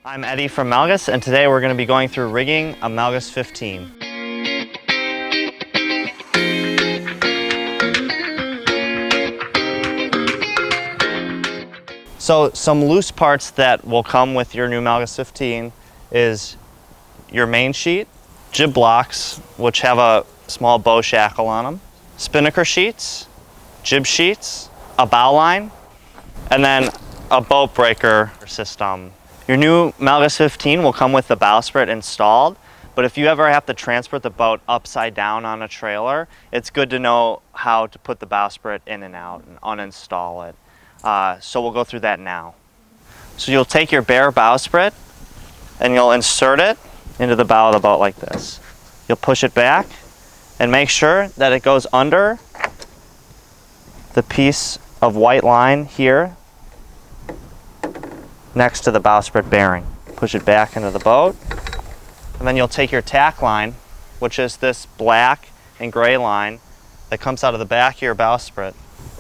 I'm Eddie from Melges, and today we're going to be going through rigging a Melges 15. So some loose parts that will come with your new Melges 15 is your main sheet, jib blocks, which have a small bow shackle on them, Spinnaker sheets, jib sheets, a bow line, and then a boat breaker system. Your new Melges 15 will come with the bowsprit installed, but if you ever have to transport the boat upside down on a trailer, it's good to know how to put the bowsprit in and out and uninstall it. So we'll go through that now. So you'll take your bare bowsprit and you'll insert it into the bow of the boat like this. You'll push it back and make sure that it goes under the piece of white line here next to the bowsprit bearing. Push it back into the boat, and then you'll take your tack line, which is this black and gray line that comes out of the back of your bowsprit,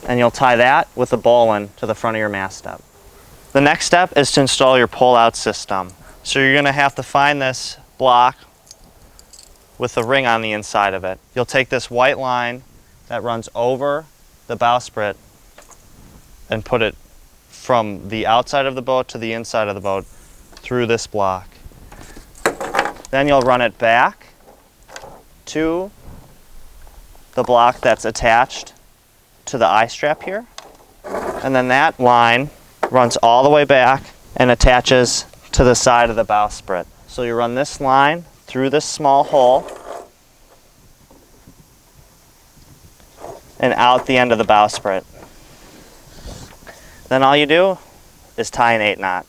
and you'll tie that with a bowline to the front of your mast step. The next step is to install your pull-out system. So you're going to have to find this block with a ring on the inside of it. You'll take this white line that runs over the bowsprit and put it from the outside of the boat to the inside of the boat through this block. Then you'll run it back to the block that's attached to the eye strap here. And then that line runs all the way back and attaches to the side of the bowsprit. So you run this line through this small hole and out the end of the bowsprit. Then all you do is tie an 8-knot.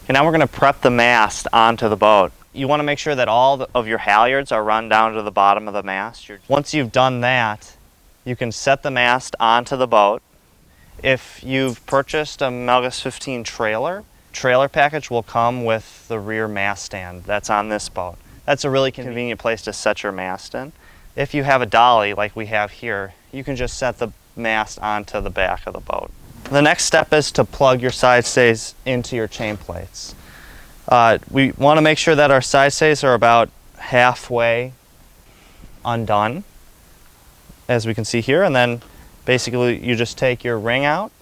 Okay, now we're going to prep the mast onto the boat. You want to make sure that all of your halyards are run down to the bottom of the mast. Once you've done that, you can set the mast onto the boat. If you've purchased a Melges 15 trailer package will come with the rear mast stand that's on this boat. That's a really convenient place to set your mast in. If you have a dolly like we have here, you can just set the mast onto the back of the boat. The next step is to plug your side stays into your chain plates. We want to make sure that our side stays are about halfway undone, as we can see here, and then basically you just take your ring out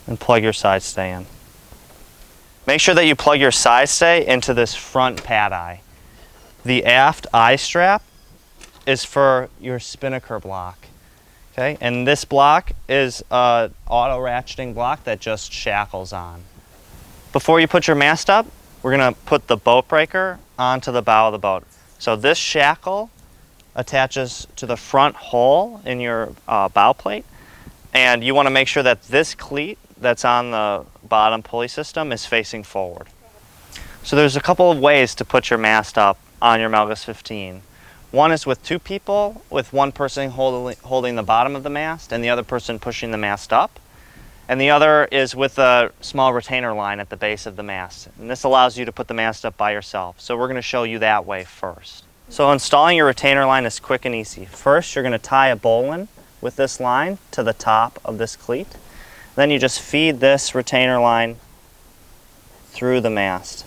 and plug your side stay in. Make sure that you plug your side stay into this front pad eye. The aft eye strap is for your Spinnaker block. Okay, and this block is an auto ratcheting block that just shackles on. Before you put your mast up, we're going to put the boat breaker onto the bow of the boat. So this shackle attaches to the front hole in your bow plate, and you want to make sure that this cleat that's on the bottom pulley system is facing forward. So there's a couple of ways to put your mast up on your Melges 15. One is with two people, with one person holding the bottom of the mast and the other person pushing the mast up. And the other is with a small retainer line at the base of the mast. And this allows you to put the mast up by yourself. So we're going to show you that way first. So installing your retainer line is quick and easy. First, you're going to tie a bowline with this line to the top of this cleat. Then you just feed this retainer line through the mast,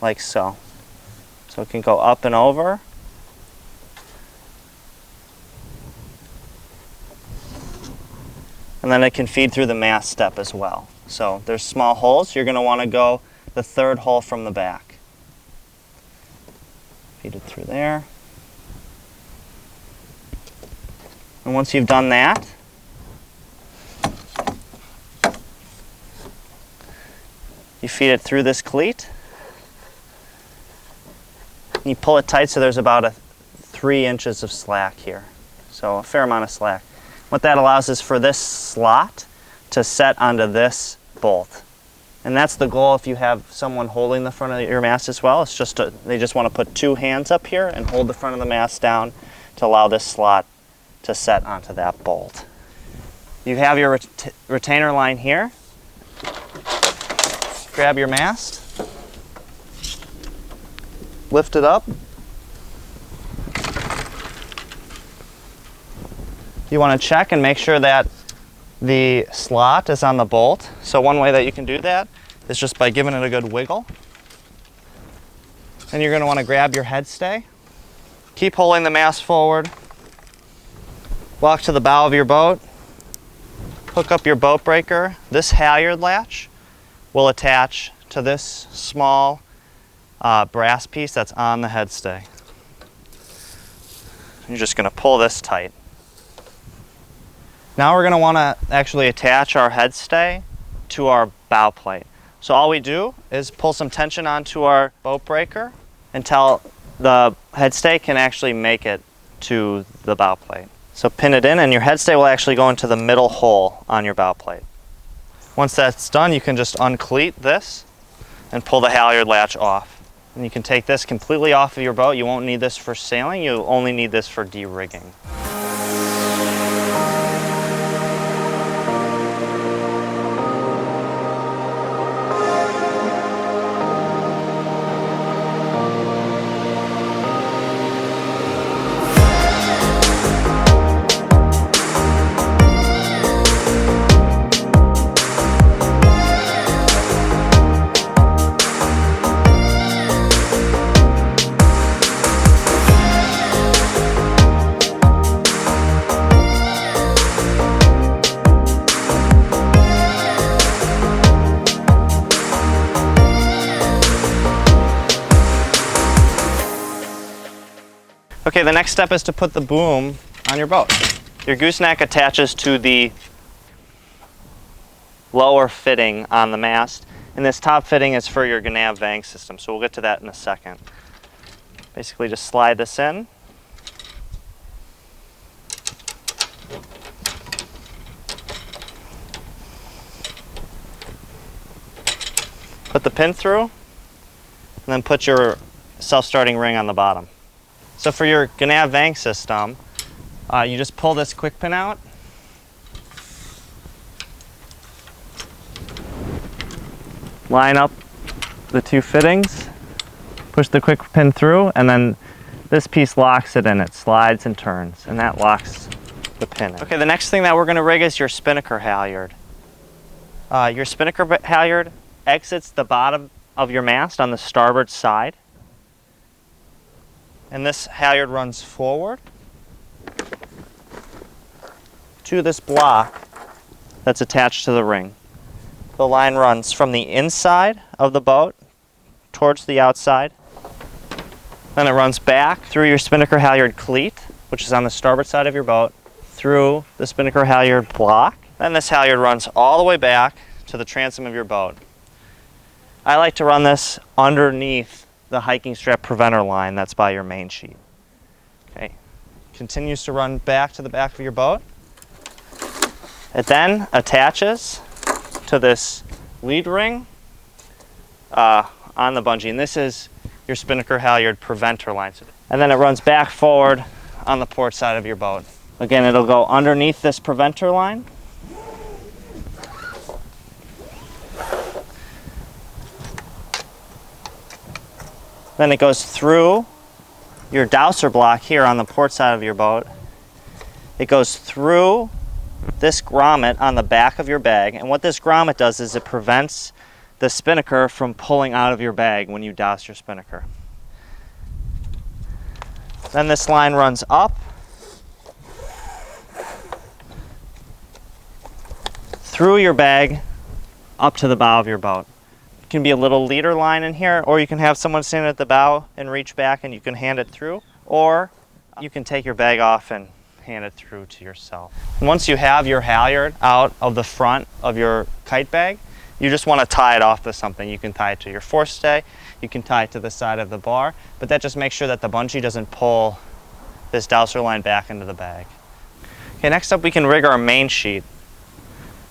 like so. So it can go up and over. And then it can feed through the mast step as well. So there's small holes. You're going to want to go the third hole from the back. Feed it through there. And once you've done that, you feed it through this cleat. And you pull it tight so there's about 3 inches of slack here. So a fair amount of slack. What that allows is for this slot to set onto this bolt. And that's the goal if you have someone holding the front of your mast as well. It's just they just want to put 2 hands up here and hold the front of the mast down to allow this slot to set onto that bolt. You have your retainer line here. Grab your mast, lift it up. You want to check and make sure that the slot is on the bolt. So one way that you can do that is just by giving it a good wiggle. And you're going to want to grab your headstay. Keep holding the mast forward. Walk to the bow of your boat. Hook up your boat breaker. This halyard latch will attach to this small brass piece that's on the headstay. You're just going to pull this tight. Now we're going to want to actually attach our headstay to our bow plate. So all we do is pull some tension onto our boat breaker until the headstay can actually make it to the bow plate. So pin it in, and your headstay will actually go into the middle hole on your bow plate. Once that's done, you can just uncleat this and pull the halyard latch off. And you can take this completely off of your boat. You won't need this for sailing, you only need this for de-rigging. Okay, the next step is to put the boom on your boat. Your gooseneck attaches to the lower fitting on the mast, and this top fitting is for your Gnav Vang system, so we'll get to that in a second. Basically just slide this in. Put the pin through, and then put your self-starting ring on the bottom. So for your Gnav Vang system, you just pull this quick pin out. Line up the two fittings, push the quick pin through, and then this piece locks it in. It slides and turns, and that locks the pin in. Okay, the next thing that we're going to rig is your Spinnaker halyard. Your Spinnaker halyard exits the bottom of your mast on the starboard side. And this halyard runs forward to this block that's attached to the ring. The line runs from the inside of the boat towards the outside. Then it runs back through your Spinnaker halyard cleat, which is on the starboard side of your boat, through the Spinnaker halyard block. Then this halyard runs all the way back to the transom of your boat. I like to run this underneath the hiking strap preventer line that's by your main sheet. Okay, continues to run back to the back of your boat. It then attaches to this lead ring on the bungee, and this is your Spinnaker halyard preventer line. And then it runs back forward on the port side of your boat. Again, it'll go underneath this preventer line. Then it goes through your dowser block here on the port side of your boat. It goes through this grommet on the back of your bag, and what this grommet does is it prevents the spinnaker from pulling out of your bag when you douse your spinnaker. Then this line runs up through your bag up to the bow of your boat. Can be a little leader line in here, or you can have someone stand at the bow and reach back and you can hand it through, or you can take your bag off and hand it through to yourself. Once you have your halyard out of the front of your kite bag, you just want to tie it off to something. You can tie it to your forestay, you can tie it to the side of the bar, but that just makes sure that the bungee doesn't pull this dowser line back into the bag. Okay, next up we can rig our main sheet.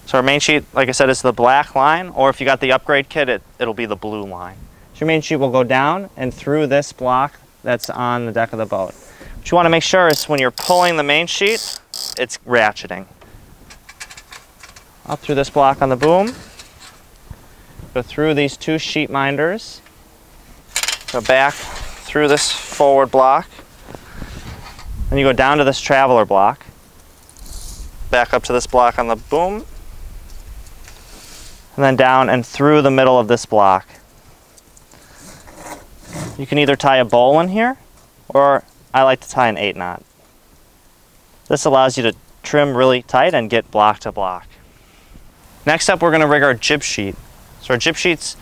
So our main sheet, like I said, is the black line, or if you got the upgrade kit, it'll be the blue line. So your main sheet will go down and through this block that's on the deck of the boat. What you want to make sure is when you're pulling the main sheet, it's ratcheting. Up through this block on the boom, go through these two sheet minders, go back through this forward block. Then you go down to this traveler block. Back up to this block on the boom. And then down and through the middle of this block. You can either tie a bowl in here, or I like to tie an 8-knot. This allows you to trim really tight and get block to block. Next up, we're going to rig our jib sheet. So our jib sheet's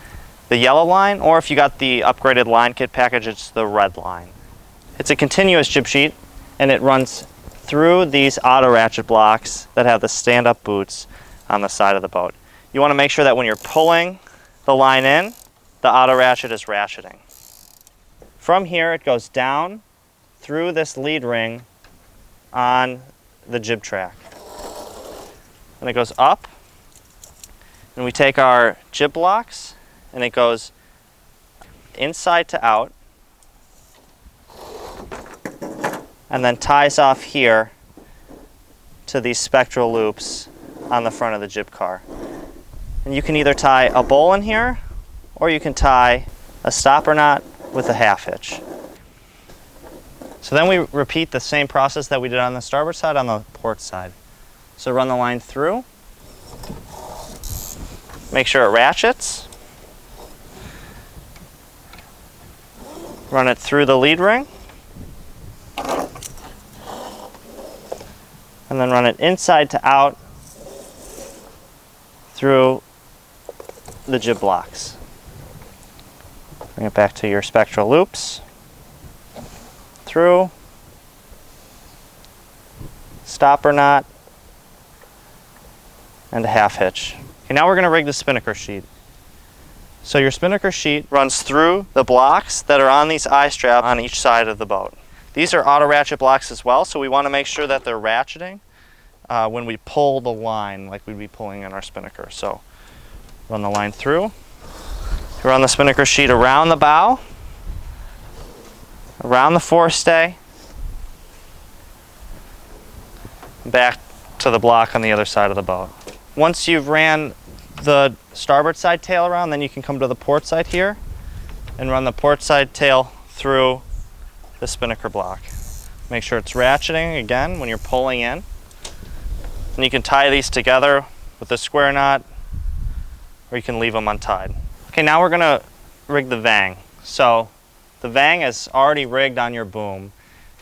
the yellow line, or if you got the upgraded line kit package, it's the red line. It's a continuous jib sheet, and it runs through these auto ratchet blocks that have the stand-up boots on the side of the boat. You want to make sure that when you're pulling the line in, the auto ratchet is ratcheting. From here, it goes down through this lead ring on the jib track. And it goes up, and we take our jib blocks, and it goes inside to out, and then ties off here to these spectral loops on the front of the jib car. And you can either tie a bowl in here, or you can tie a stopper knot with a half hitch. So then we repeat the same process that we did on the starboard side on the port side. So run the line through, make sure it ratchets, run it through the lead ring, and then run it inside to out through the jib blocks. Bring it back to your spectral loops, through, stopper knot, and a half hitch. Okay, now we're going to rig the spinnaker sheet. So your spinnaker sheet runs through the blocks that are on these eye straps on each side of the boat. These are auto ratchet blocks as well, so we want to make sure that they're ratcheting when we pull the line like we'd be pulling in our spinnaker. So run the line through. Run the spinnaker sheet around the bow, around the forestay, back to the block on the other side of the boat. Once you've ran the starboard side tail around, then you can come to the port side here and run the port side tail through the spinnaker block. Make sure it's ratcheting again when you're pulling in. And you can tie these together with a square knot, or you can leave them untied. Okay, now we're going to rig the Vang. So the Vang is already rigged on your boom,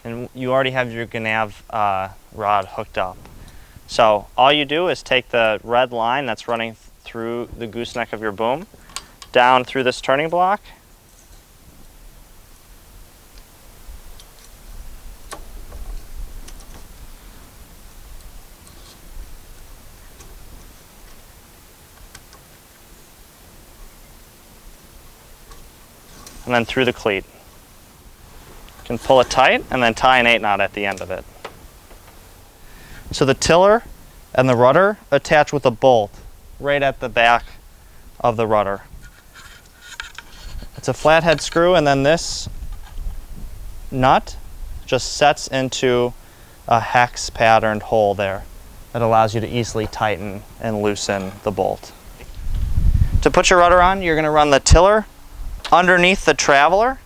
and you already have your Gnav rod hooked up. So all you do is take the red line that's running through the gooseneck of your boom, down through this turning block, and then through the cleat. You can pull it tight and then tie an 8-knot at the end of it. So the tiller and the rudder attach with a bolt right at the back of the rudder. It's a flathead screw, and then this nut just sets into a hex patterned hole there that allows you to easily tighten and loosen the bolt. To put your rudder on, you're going to run the tiller underneath the traveler,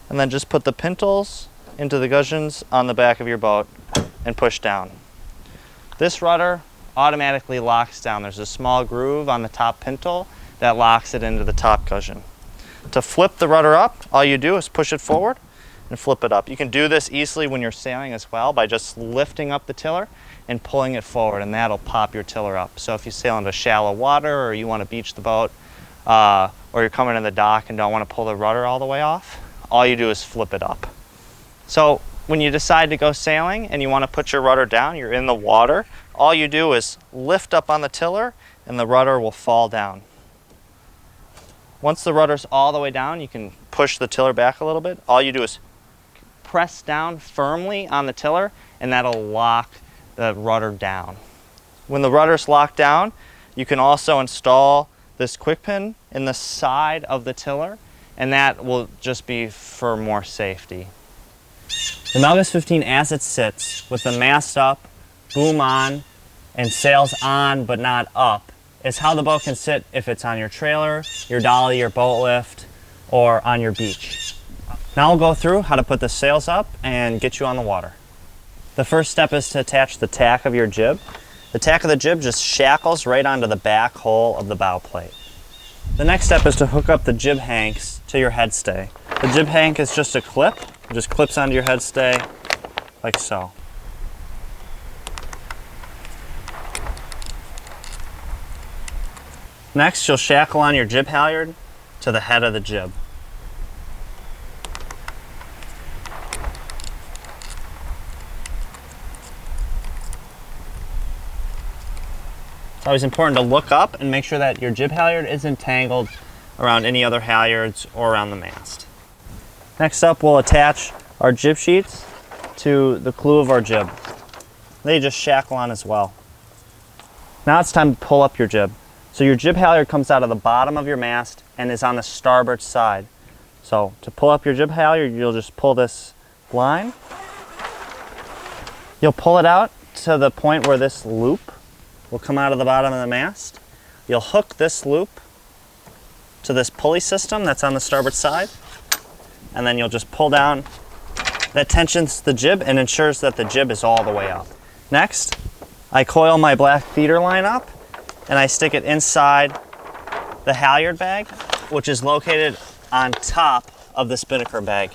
and then just put the pintles into the gudgeons on the back of your boat and push down. This rudder automatically locks down. There's a small groove on the top pintle that locks it into the top gudgeon. To flip the rudder up, all you do is push it forward and flip it up. You can do this easily when you're sailing as well by just lifting up the tiller and pulling it forward, and that'll pop your tiller up. So if you sail into shallow water, or you want to beach the boat, or you're coming in the dock and don't want to pull the rudder all the way off, all you do is flip it up. So when you decide to go sailing and you want to put your rudder down, you're in the water, all you do is lift up on the tiller and the rudder will fall down. Once the rudder's all the way down, you can push the tiller back a little bit. All you do is press down firmly on the tiller, and that'll lock the rudder down. When the rudder's locked down, you can also install this quick pin in the side of the tiller, and that will just be for more safety. The Melges 15 as it sits with the mast up, boom on, and sails on but not up is how the boat can sit if it's on your trailer, your dolly, your boat lift, or on your beach. Now we'll go through how to put the sails up and get you on the water. The first step is to attach the tack of your jib. The tack of the jib just shackles right onto the back hole of the bow plate. The next step is to hook up the jib hanks to your headstay. The jib hank is just a clip. It just clips onto your headstay like so. Next, you'll shackle on your jib halyard to the head of the jib. It's always important to look up and make sure that your jib halyard isn't tangled around any other halyards or around the mast. Next up, we'll attach our jib sheets to the clew of our jib. They just shackle on as well. Now it's time to pull up your jib. So your jib halyard comes out of the bottom of your mast and is on the starboard side. So to pull up your jib halyard, you'll just pull this line. You'll pull it out to the point where this loop will come out of the bottom of the mast. You'll hook this loop to this pulley system that's on the starboard side, and then you'll just pull down. That tensions the jib and ensures that the jib is all the way up. Next, I coil my black feeder line up and I stick it inside the halyard bag, which is located on top of the spinnaker bag.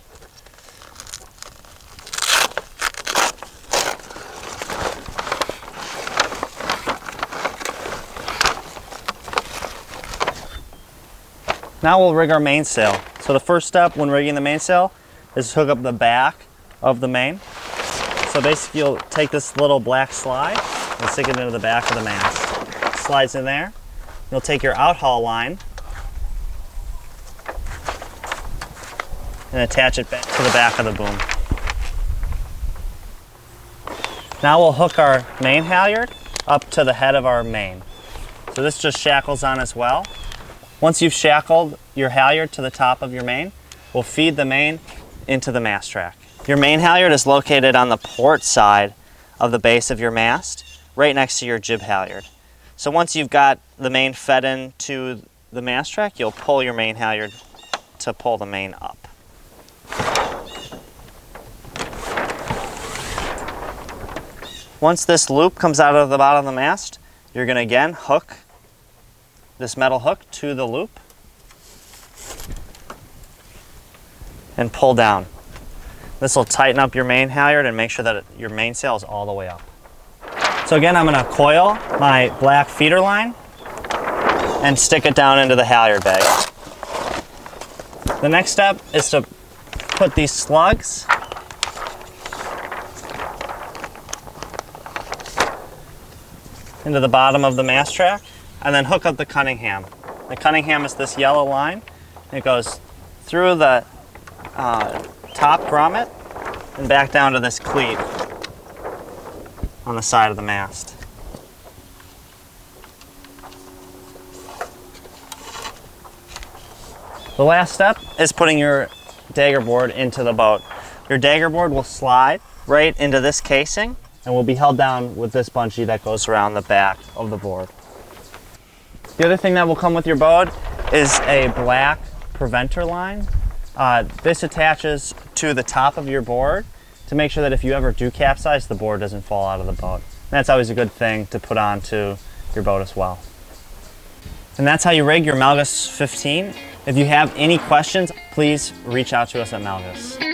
Now we'll rig our mainsail. So the first step when rigging the mainsail is hook up the back of the main. So basically you'll take this little black slide and stick it into the back of the mast. Slides in there. You'll take your outhaul line and attach it back to the back of the boom. Now we'll hook our main halyard up to the head of our main. So this just shackles on as well. Once you've shackled your halyard to the top of your main, we'll feed the main into the mast track. Your main halyard is located on the port side of the base of your mast, right next to your jib halyard. So once you've got the main fed into the mast track, you'll pull your main halyard to pull the main up. Once this loop comes out of the bottom of the mast, you're going to again hook this metal hook to the loop and pull down. This will tighten up your main halyard and make sure that your mainsail is all the way up. So again, I'm going to coil my black feeder line and stick it down into the halyard bag. The next step is to put these slugs into the bottom of the mast track, and then hook up the Cunningham. The Cunningham is this yellow line. It goes through the top grommet and back down to this cleat on the side of the mast. The last step is putting your daggerboard into the boat. Your daggerboard will slide right into this casing and will be held down with this bungee that goes around the back of the board. The other thing that will come with your boat is a black preventer line. This attaches to the top of your board to make sure that if you ever do capsize, the board doesn't fall out of the boat. That's always a good thing to put onto your boat as well. And that's how you rig your Melges 15. If you have any questions, please reach out to us at Melges.